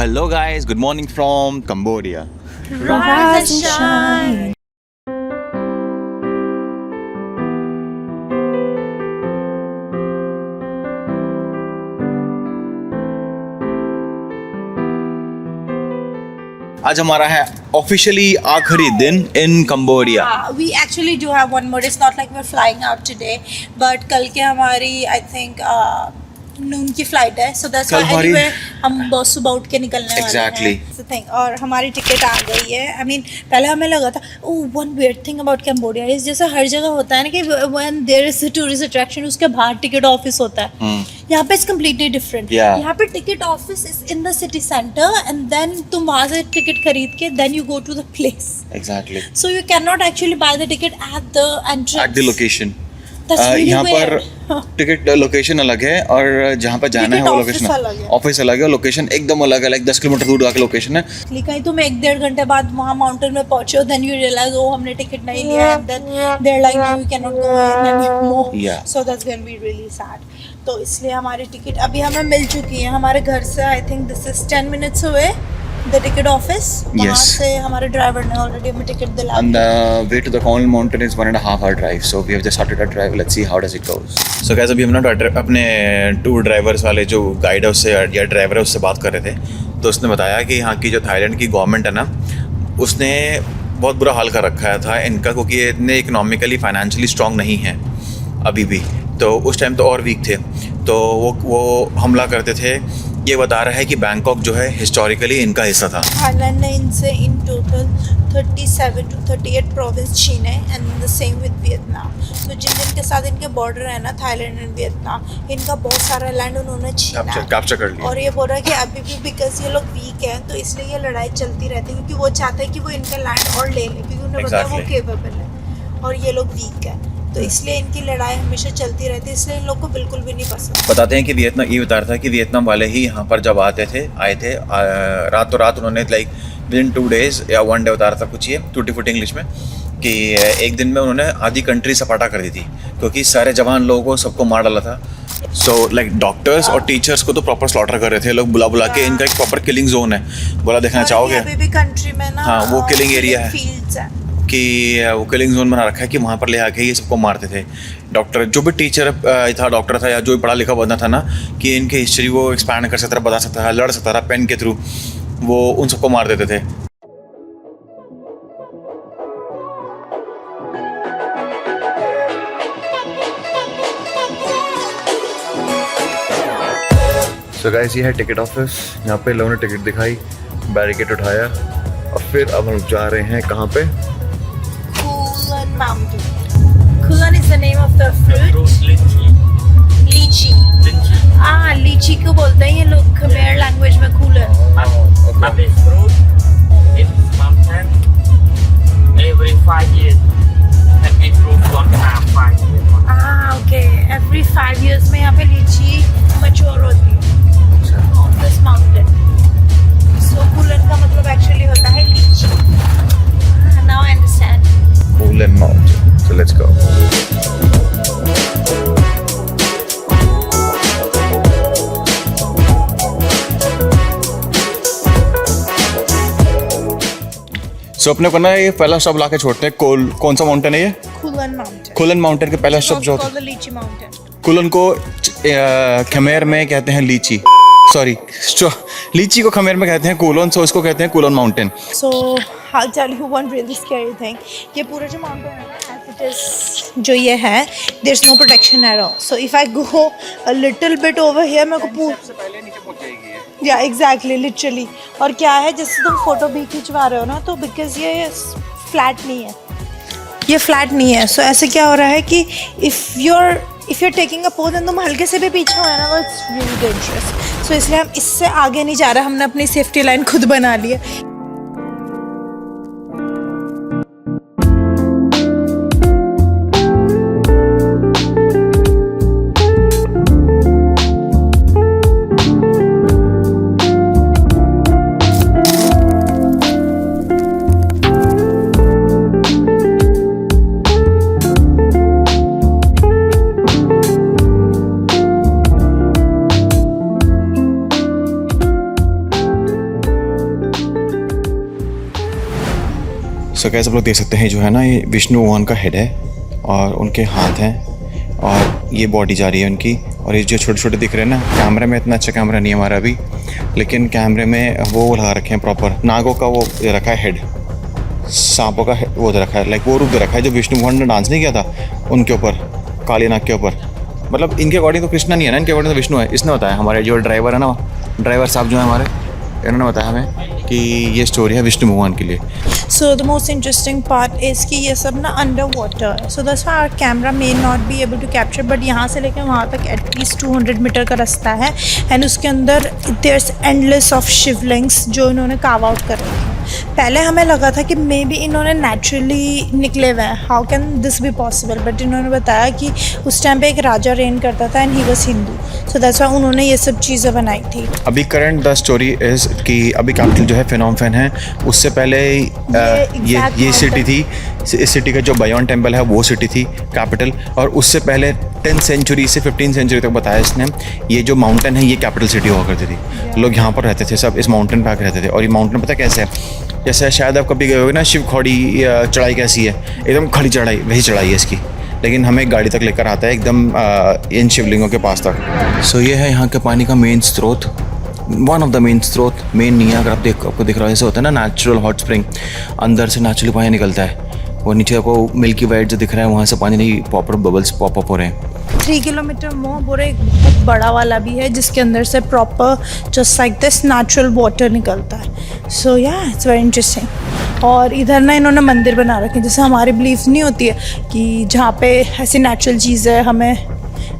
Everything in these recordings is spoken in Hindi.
Hello guys, good morning from Cambodia. Rise and shine. आज हमारा है ऑफिशियली आखिरी दिन इन Cambodia. We actually do have one more. It's not like we're flying out today, but कल के हमारी I think नून की फ्लाइट है, so that's why anyway हम बहुत सुबह उठ के निकलने वाले हैं. So thing और हमारी टिकट आ गई है. I mean पहले हमें लगा था one weird thing about Cambodia is जैसे हर जगह होता है ना कि when there is a tourist attraction उसके बाहर टिकट ऑफिस होता है. यहाँ पे it's completely different. यहाँ पे ticket office is in the city center and then तुम वहाँ से टिकट खरीद के then you go to the place. Exactly. So you cannot actually buy the ticket at the entrance. At the location. यहाँ पर टिकट लोकेशन अलग है और जहाँ पर जाना है वो लोकेशन ऑफिस अलग है और लोकेशन एकदम अलग है. लाइक 10 किलोमीटर दूर जाके लोकेशन है. कहीं तुम 1-1.5 घंटे बाद वहाँ माउंटेन में पहुंचो देन यू रियलाइज हमने टिकट नहीं लिया and then they are like no you can not go anymore. So that's going to be really sad. तो इसलिए हमारी टिकट अभी हमें मिल चुकी है हमारे घर से. I think this is 10 minutes away the ticket office. वहाँ से हमारे ड्राइवर ने ऑलरेडी हमें टिकट दिला. And the way to the Khonl mountain is 1.5 hour drive. So we have just started our drive. Let's see how does it goes. So guys अभी हम ना अपने टूर ड्राइवर्स वाले जो गाइड है उससे या ड्राइवर है उससे बात कर रहे थे. तो उसने बताया कि यहाँ की जो थाईलैंड की गवर्नमेंट है ना उसने बहुत बुरा हाल कर रखा था इनका, क्योंकि ये इतने इकोनॉमिकली फाइनेंशियली स्ट्रॉन्ग नहीं है अभी भी. तो उस टाइम तो और वीक थे. तो वो हमला करते थे. ये बता रहा है कि बैंकॉक जो है हिस्टोरिकली इनका हिस्सा था. थाईलैंड ने इनसे इन टोटल 37 to 38 प्रोविंस छीने and the same with Vietnam. तो जिन के साथ इनके बॉर्डर है ना थाईलैंड एंड वियतनाम, इनका बहुत सारा लैंड उन्होंने छीना कैप्चर कर लिया. और ये बोल रहा है कि अभी भी बिकॉज ये लोग वीक हैं तो इसलिए ये लड़ाई चलती रहती है, क्योंकि वो चाहते हैं कि वो इनका लैंड और ले लें, क्योंकि उन्हें पता है वो केपेबल है और ये लोग वीक है. तो इसलिए इनकी लड़ाई हमेशा चलती रहती है, इसलिए इन लोग को बिल्कुल भी नहीं पसंद. बताते हैं कि वियतनाम ये बता रहा था कि वियतनाम वाले ही यहाँ पर जब आए थे रातों रात उन्होंने लाइक विदिन 2 days या 1 day बता रहा था कुछ ये टूटी फूटी इंग्लिश में कि एक दिन में उन्होंने आधी कंट्री सपाटा कर दी थी, क्योंकि सारे जवान लोगों को सबको मार डाला था. सो लाइक डॉक्टर्स और टीचर्स को तो प्रॉपर स्लॉटर कर रहे थे लोग बुला के. इनका एक प्रॉपर किलिंग जोन है. बोला देखना चाहोगे? अभी भी कंट्री में ना हाँ वो किलिंग एरिया है कि वो किलिंग जोन बना रखा है कि वहाँ पर ले आके ये सबको मारते थे. डॉक्टर जो भी टीचर था, डॉक्टर था या जो भी पढ़ा लिखा बंदा था ना कि इनकी हिस्ट्री वो एक्सपैंड कर सकता था, बता सकता था, लड़ सकता था पेन के थ्रू, वो उन सबको मार देते थे. सो गाइस ये है टिकट ऑफिस. यहाँ पे लोगों ने टिकट दिखाई, बैरिकेड उठाया और फिर अब हम जा रहे हैं कहाँ पे? Kulan Mountain. Kulan is the name of the fruit. Lychee. लीची को बोलते हैं ये लोग खमेर लैंग्वेज में Kulan. But this fruit in this mountain every 5 years and it grows 1.5 years. Okay. Every 5 years में यहाँ पे लीची mature होती है on this mountain. So Kulan का मतलब actually होता है लीची. Now I understand. Kulan Mountain. So let's go. So अपने को ना ये पहला स्टॉप लाके छोड़ते हैं. कौन सा माउंटेन है ये? Kulan Mountain. कुलन माउंटेन के पहला स्टॉप जो होता है लीची माउंटेन. कुलन को खमेर में कहते हैं लीची. सॉरी लीची को खमेर में कहते हैं कुलन, सो इसको कहते हैं कुलन mountain. So I'll tell you one really scary thing. ये पूरा जो माउंटेन है ना as it is जो ये है there's no protection at all. So if I go a little bit over here मेरे को सबसे पहले नीचे पहुंच जाएगी. या एग्जैक्टली लिटरली. और क्या है जैसे तुम फोटो भी खिंचवा रहे हो ना तो बिकॉज ये फ्लैट नहीं है, ये फ्लैट नहीं है. सो ऐसे क्या हो रहा है कि if you're taking a pose and तुम हल्के से भी पीछे हो ना तो इट्स रियली डेंजरस. सो इसलिए हम इससे आगे नहीं जा रहे, हमने अपनी सेफ्टी लाइन खुद बना ली है. सो कैसे आप लोग देख सकते हैं जो है ना, ये विष्णु भगवान का हेड है और उनके हाथ हैं और ये बॉडी जा रही है उनकी। और ये जो छोटे छोटे दिख रहे हैं ना, कैमरे में इतना अच्छा कैमरा नहीं है हमारा अभी, लेकिन कैमरे में वो लगा रखे हैं प्रॉपर नागों का वो दे रखा है हेड, सांपों का वो दे रखा है, लाइक वो रूप दे रखा है जो विष्णु भगवान ने डांस नहीं किया था उनके ऊपर, काली नाग के ऊपर। मतलब इनके अकॉर्डिंग तो कृष्णा नहीं है ना, इनके अकॉर्डिंग तो विष्णु है। इसने बताया, हमारे जो ड्राइवर है ना, ड्राइवर साहब जो है हमारे, इन्होंने बताया हमें कि ये स्टोरी है विष्णु भगवान के लिए। So the most interesting part is कि ये सब ना under water, so that's why our camera may not be able to capture, but यहाँ से लेकर वहाँ तक एटलीस्ट 200 मीटर का रास्ता है एंड उसके अंदर there's endless of शिवलिंग्स जो इन्होंने कार्व आउट कर रखे हैं। पहले हमें लगा था कि मे बी इन्होंने नेचुरली निकले हुए हैं, how can this be possible, but इन्होंने बताया कि उस टाइम पे एक राजा रेन करता था and he was Hindu, so that's why उन्होंने ये सब चीज़ें बनाई थी। अभी करंट द स्टोरी इज कि अभी कैपिटल जो है फिनोम फैन है, उससे पहले ये सिटी थी, इस सिटी का जो बायोन टेम्पल है वो सिटी थी कैपिटल, और उससे पहले 10th सेंचुरी से 15th सेंचुरी तक बताया इसने, ये जो माउंटेन है ये कैपिटल सिटी हुआ करती थी। लोग यहाँ पर रहते थे, सब इस माउंटेन पे आकर रहते थे। और ये माउंटेन पता कैसे है, जैसे शायद आप कभी गए होगे ना शिव खौड़ी चढ़ाई कैसी है, एकदम खड़ी चढ़ाई, वही चढ़ाई है इसकी, लेकिन हमें एक गाड़ी तक लेकर आता है एकदम इन शिवलिंगों के पास तक। सो ये है यहाँ के पानी का मेन स्रोत, वन ऑफ द मेन स्रोत, मेन नहीं है, अगर आपको दिख रहा है, जैसे होता है ना नेचुरल हॉट स्प्रिंग, अंदर से नेचुरली पानी निकलता है, वो नीचे आपको मिल्की वाइट जो दिख रहा है वहाँ से पानी नहीं, प्रॉपर बबल्स पॉप अप हो रहे हैं। 3 किलोमीटर मोर बोरे एक बहुत बड़ा वाला भी है जिसके अंदर से proper just like this natural water निकलता है। सो या इट्स वेरी इंटरेस्टिंग। और इधर ना इन्होंने मंदिर बना रखे हैं, जैसे हमारी बिलीफ नहीं होती है कि जहाँ पे ऐसी नेचुरल चीज़ें हमें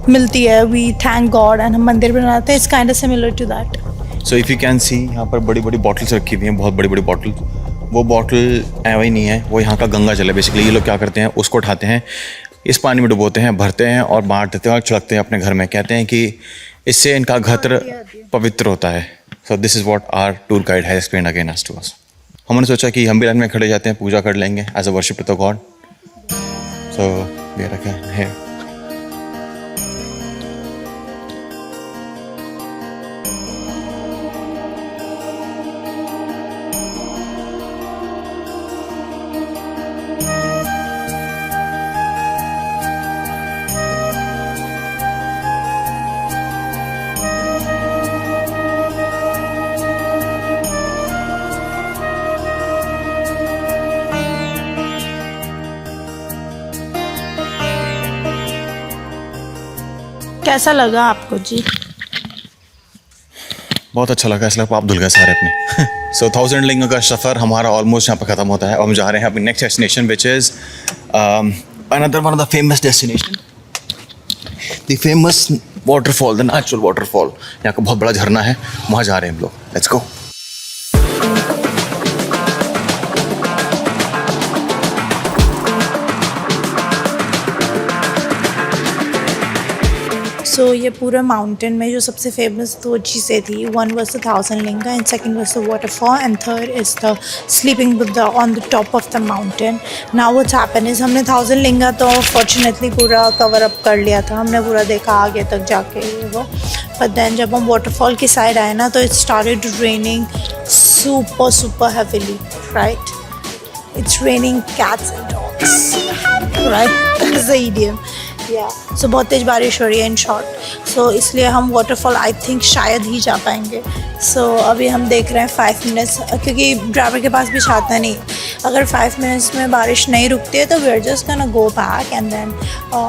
मिलती है, वी थैंक गॉड एंड हम मंदिर बनाते हैं, it's kind of similar to that. So if you can see यहाँ पर बड़ी बड़ी बॉटल्स रखी हुई हैं, बहुत बड़ी बड़ी बॉटल। वो बॉटल ऐसे नहीं है, वो यहाँ का गंगा जल है बेसिकली। ये लोग क्या करते हैं, उसको उठाते हैं, इस पानी में डुबोते हैं, भरते हैं और बांट देते हैं और छिड़कते हैं अपने घर में। कहते हैं कि इससे इनका घर पवित्र होता है। So this is what our tour guide has explained again us to us. हमने सोचा कि हम भी लाइन में खड़े जाते हैं, पूजा कर लेंगे as a worship to the god. So ये रखा है। कैसा लगा आपको जी? बहुत अच्छा लगा, इसलिए आप धुल गए सारे अपने। सो 1000 लिंग का सफ़र हमारा ऑलमोस्ट यहाँ पर ख़त्म होता है और हम जा रहे हैं अपनी next destination which is another one of the famous destination, the famous waterfall, the natural waterfall. यहाँ का बहुत बड़ा झरना है, वहाँ जा रहे हैं हम लोग। Let's go. सो ये पूरे माउंटेन में जो सबसे फेमस 2 चीज़ें थी, one was the 1000 linga and second was the waterfall and third is the sleeping Buddha on the top of the mountain. Now what's happen is हमने 1000 लिंगा तो फॉर्चुनेटली पूरा कवर अप कर लिया था, हमने पूरा देखा आगे तक जाके वो। बट देन जब हम वाटरफॉल की साइड आए ना तो it started raining super heavily, right? It's raining cats and dogs, right? That is the idiom. या सो बहुत तेज़ बारिश हो रही है इन शॉर्ट। सो इसलिए हम वाटरफॉल आई थिंक शायद ही जा पाएंगे। सो अभी हम देख रहे हैं 5 मिनट्स, क्योंकि ड्राइवर के पास भी छाता नहीं। अगर 5 मिनट्स में बारिश नहीं रुकती है तो we are just gonna go back and then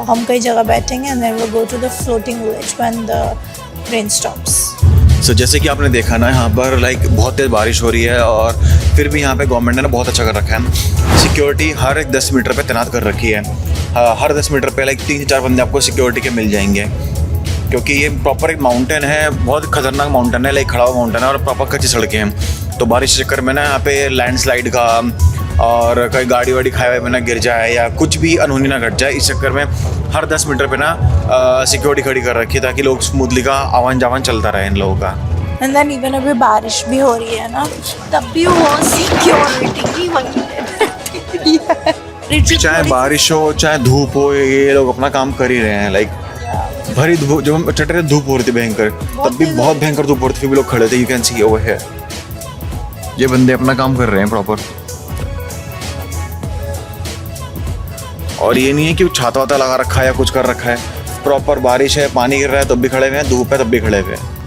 हम कई जगह बैठेंगे and then we go to the floating village when the rain stops. So जैसे कि आपने देखा ना, यहाँ पर लाइक बहुत तेज़ बारिश हो रही है और फिर भी यहाँ पे गवर्नमेंट ने ना बहुत अच्छा कर रखा है। सिक्योरिटी हर एक 10 मीटर पे तैनात कर रखी है। हर 10 मीटर पे लाइक 3 से 4 बंदे आपको सिक्योरिटी के मिल जाएंगे, क्योंकि ये प्रॉपर एक माउंटेन है, बहुत खतरनाक माउंटेन है, लाइक खड़ा हुआ माउंटेन है और प्रॉपर कच्ची सड़कें हैं। तो बारिश के चक्कर में ना यहाँ पे लैंडस्लाइड का और कहीं गाड़ी वाड़ी खाए हुए में ना गिर जाए या कुछ भी अनहोनी ना घट जाए, इस चक्कर में हर 10 मीटर पे ना सिक्योरिटी खड़ी कर रखी है ताकि लोग स्मूथली का आवान जावान चलता रहे इन लोगों का। एंड देन इवन अभी बारिश भी हो रही है ना, तब भी वो सिक्योरिटी चाहे बारिश हो चाहे धूप हो, ये लोग अपना काम कर ही रहे हैं। लाइक भरी धूप, जब हम चट रहे धूप हो रही थी भयंकर, तब भी बहुत भयंकर धूप हो रही थी, फिर भी लोग खड़े थे। You can C over here, ये बंदे अपना काम कर रहे हैं प्रॉपर। और ये नहीं है कि छाता वाता लगा रखा है या कुछ कर रखा है, प्रॉपर बारिश है, पानी गिर रहा है तब भी खड़े हुए हैं, धूप है तब भी खड़े हुए हैं।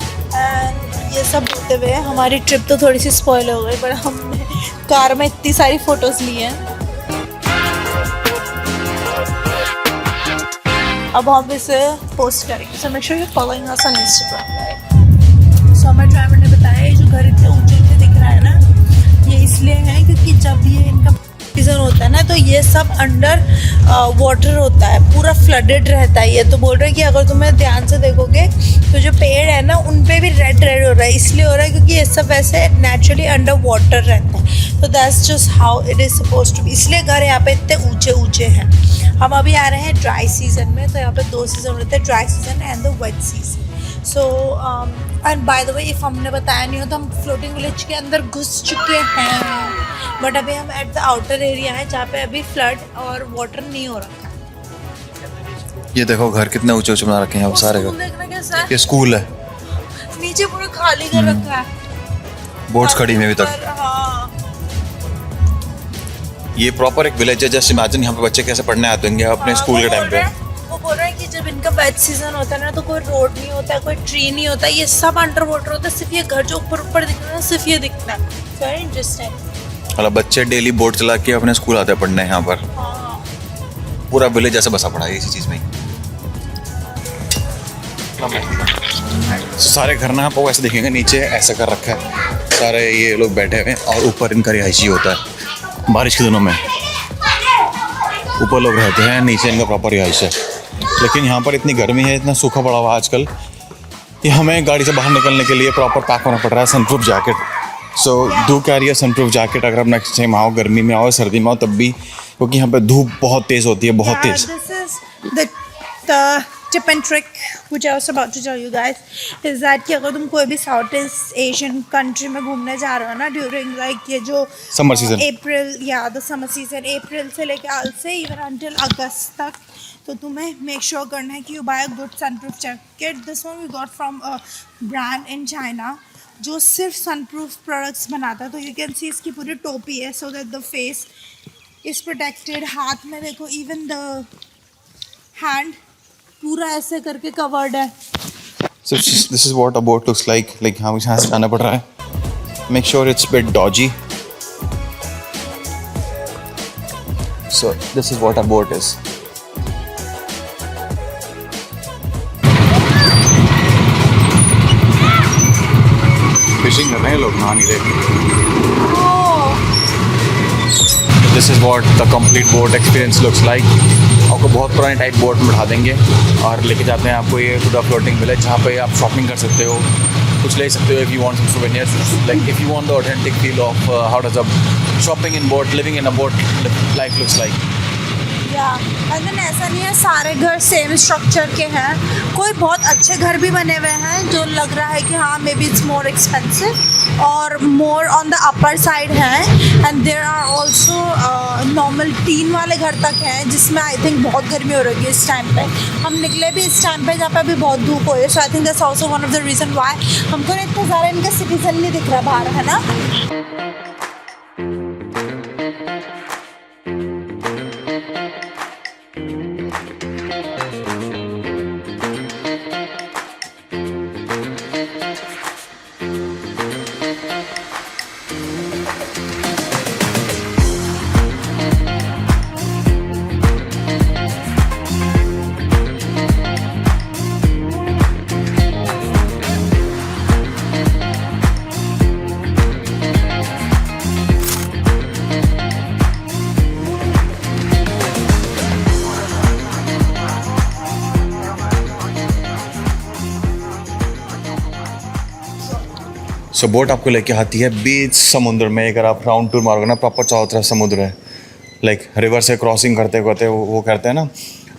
ये सब होते हुए हमारी ट्रिप तो थोड़ी सी स्पॉइल हो गई, पर हमने कार में इतनी सारी फोटोज ली हैं। अब हम इसे पोस्ट करेंगे, so make sure you following us on Instagram. So हमारे ड्राइवर ने बताया ये जो घर इतने ऊंचे ऊंचे दिख रहा है ना, ये इसलिए है क्योंकि जब ये इनका सीजन होता है ना तो ये सब अंडर वाटर होता है, पूरा फ्लडेड रहता है। ये तो बोल रहे हैं कि अगर तुम्हें ध्यान से देखोगे तो जो पेड़ है ना उन पे भी रेड रेड हो रहा है, इसलिए हो रहा है क्योंकि ये सब वैसे नेचुरली अंडर वाटर रहता है। तो that's just how it is suppose to be, इसलिए घर यहाँ पे इतने ऊंचे ऊंचे हैं। हम अभी आ रहे हैं ड्राई सीजन में, तो यहाँ पे 2 सीजन होते हैं, dry season and the wet season. So and by the way if हमने बताया नहीं हो तो हम फ्लोटिंग विलेज के अंदर घुस चुके हैं, बट अभी हम एट द आउटर एरिया है जहाँ पे अभी फ्लड और वाटर नहीं हो रखा है। ये देखो घर कितने ऊंचे ऊंचे बना रखे हैं, सारे घर। देखना कैसा है, ये स्कूल है, नीचे पूरा खाली कर रखा है, बोट्स खड़ी में अभी तक। हाँ ये प्रॉपर एक विलेज है, जस्ट इमेजिन यहाँ पे बच्चे कैसे पढ़ने आते होंगे अपने स्कूल के टाइम पे। वो बोल रहे हैं कि जब इनका वेट सीजन होता है ना तो कोई रोड नहीं होता है, कोई ट्री नहीं होता है, ये सब अंडर वाटर होता है, सिर्फ ये घर जो ऊपर ऊपर दिख रहा है सिर्फ ये दिखता है। Very interesting. मतलब बच्चे डेली बोट चला के अपने स्कूल आते हैं पढ़ने यहाँ पर। हाँ पूरा विलेज ऐसा बसा पड़ा है इसी चीज़ में ही। सारे घर ना आपको ऐसे दिखेंगे, नीचे ऐसा कर रखा है, सारे ये लोग बैठे हुए हैं और ऊपर इनका रिहायशी होता है। बारिश के दिनों में ऊपर लोग रहते हैं, नीचे इनका प्रॉपर रिहाइश है। लेकिन यहाँ पर इतनी गर्मी है, इतना सूखा पड़ा हुआ आजकल कि हमें गाड़ी से बाहर निकलने के लिए प्रॉपर पैक होना पड़ रहा है sunproof jacket. So do carry a sunproof jacket अगर आप नेक्स्ट टाइम आओ, गर्मी में आओ, सर्दी में आओ तब भी, क्योंकि यहाँ पे धूप बहुत तेज़ होती है, बहुत तेज़। This is the tip and trick which I was about to tell you guys is that कि अगर तुम कोई भी साउथ ईस्ट एशियन कंट्री में घूमने जा रहे हो ना ड्यूरिंग लाइक ये जो Summer season. अप्रैल या द समर सीजन, अप्रैल से लेके आज से इवन अंटिल अगस्त तक, तो तुम्हें मेक श्योर करना है कि you buy a good sunproof jacket. This one we got from a brand in China जो सिर्फ सनप्रूफ प्रोडक्ट्स बनाता है। तो यू कैन सी इसकी पूरी टोपी है so that the face is protected. हाथ में देखो इवन द हैंड पूरा ऐसे करके कवर्ड है। So this is what a boat looks like यहाँ से जाना पड़ रहा है। Make sure it's a bit dodgy. So this is what a boat is. Fishing कर रहे हैं लोग, नहा नहीं रहे। This is what the complete boat experience looks like. आपको बहुत पुराने टाइप बोट में बैठा देंगे और लेके जाते हैं आपको ये टू द फ्लोटिंग विलेज, जहाँ पे आप शॉपिंग कर सकते हो, कुछ ले सकते हो if you want some souvenirs, like if you want the authentic feel of how does a shopping in boat, living in a boat life looks like. And then ऐसा नहीं है सारे घर सेम स्ट्रक्चर के हैं, कोई बहुत अच्छे घर भी बने हुए हैं जो लग रहा है कि हाँ maybe it's more expensive और more on the upper side है। And there are also normal tin वाले घर तक हैं जिसमें आई थिंक बहुत गर्मी हो रही है इस टाइम पे। हम निकले भी इस टाइम पे जहाँ पे अभी बहुत धूप हो रही है, so I think that's also one of the reason why हमको इतना ज़्यादा इनका सिटीजन नहीं दिख रहा बाहर, है ना। सो बोट आपको लेके आती है बीच समुद्र में। अगर आप राउंड टूर मारोगे ना, प्रॉपर चारों तरफ समुद्र है, लाइक रिवर से क्रॉसिंग करते करते वो करते हैं ना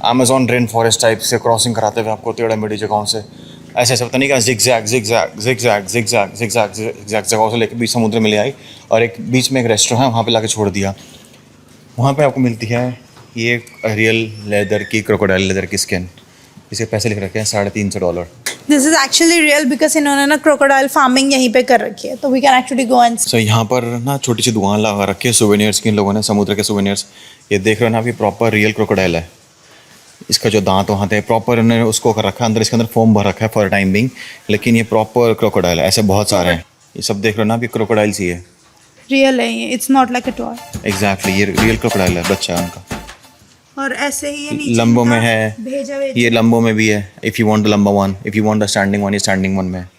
अमेजोन रेन फॉरेस्ट टाइप से क्रॉसिंग कराते हुए आपको टेढ़ी मेढ़ी जगहों से ऐसे ऐसे पता नहीं क्या जिग-जैग जगहों से लेके बीच समुद्र में ले आई और एक बीच में एक रेस्टोरेंट है वहाँ पे लाके छोड़ दिया। वहाँ पे आपको मिलती है ये रियल लेदर की क्रोकोडाइल लेदर की स्किन, इसके पैसे लिख रखे हैं $350। This is actually real because इन्होंने ना क्रोकोडाइल फार्मिंग यहीं पे कर रखी है, तो we can actually go and so यहाँ पर ना छोटी सी दुकान लगा रखी है सोवेनियर्स की इन लोगों ने, समुद्र के सोवेनियर्स। ये देख रहे हो ना, अभी प्रॉपर रियल क्रोकोडाइल है। इसका जो दांत वहाँ थे प्रॉपर उन्होंने उसको कर रखा है अंदर, इसके अंदर फोम भर रखा है फॉर टाइम बिंग, लेकिन ये प्रॉपर क्रोकोडाइल है। ऐसे बहुत सारे हैं, ये सब देख रहे हो ना, अभी क्रोकोडाइल्स ही है। रियल है ये, it's not like a toy. Exactly, ये रियल क्रोकोडाइल है, बच्चा है उनका। और ऐसे ही ये नीचे लंबो में इनका है, भेजा ये लंबो में भी है। इफ़ यू वांट द लंबा one, if you want the standing one, ये स्टैंडिंग वन में है।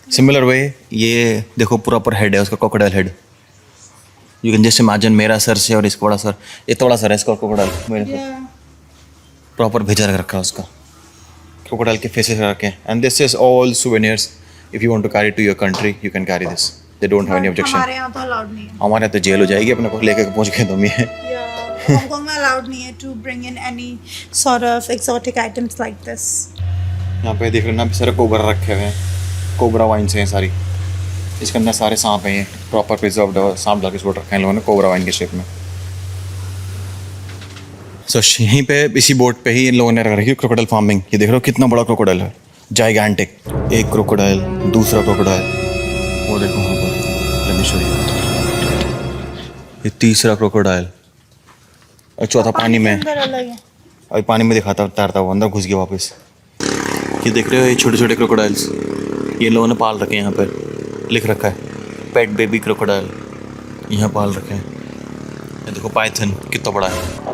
सिमिलर वे ये देखो प्रॉपर हेड है उसका, crocodile head. You can just imagine मेरा सर से और इसका बड़ा सर, ये थोड़ा सर है इसका क्रोकोडाइल, मेरे से प्रॉपर भेजा रखा है उसका। क्रोकोडाइल के फेसेस रखे हैं। And this is all souvenirs. If you want to carry to your country you can carry this, they don't have any objection. हमारे यहाँ तो अलाउड नहीं है। हमारे यहाँ तो जेल हो जाएगी अपने को लेकर पहुँच गए तुम ये। हांगकांग में अलाउड नहीं है to bring in any sort of exotic items like this. यहाँ पे देख रहे ना, सारे कोबरा रखे हुए हैं, कोबरा वाइन्स हैं सारी। इसके अंदर सारे सांप हैं, ये प्रॉपर प्रिजर्व्ड सांप लाके बोट रखे हैं इन लोगों ने कोबरा वाइन के शेप में। सो यहीं पे इसी बोट पे ही इन लोगों ने रख रखी क्रोकोडाइल फार्मिंग। ये देख रहे हो कितना बड़ा क्रोकोडाइल है, जाइगैंटिक। एक क्रोकोडाइल, दूसरा क्रोकोडाइल, वो देखो वहाँ पर, लेट मी शो यू। ये तीसरा क्रोकोडाइल, और चौथा पानी में। अभी पानी में दिखाता तैरता हुआ, अंदर घुस गया वापस। ये देख रहे हो ये छोटे छोटे क्रोकोडाइल्स, ये लोगों ने पाल रखे हैं। यहाँ पर लिख रखा है पेट बेबी क्रोकोडाइल, यहाँ पाल रखे हैं। ये देखो पाइथन कितना बड़ा है।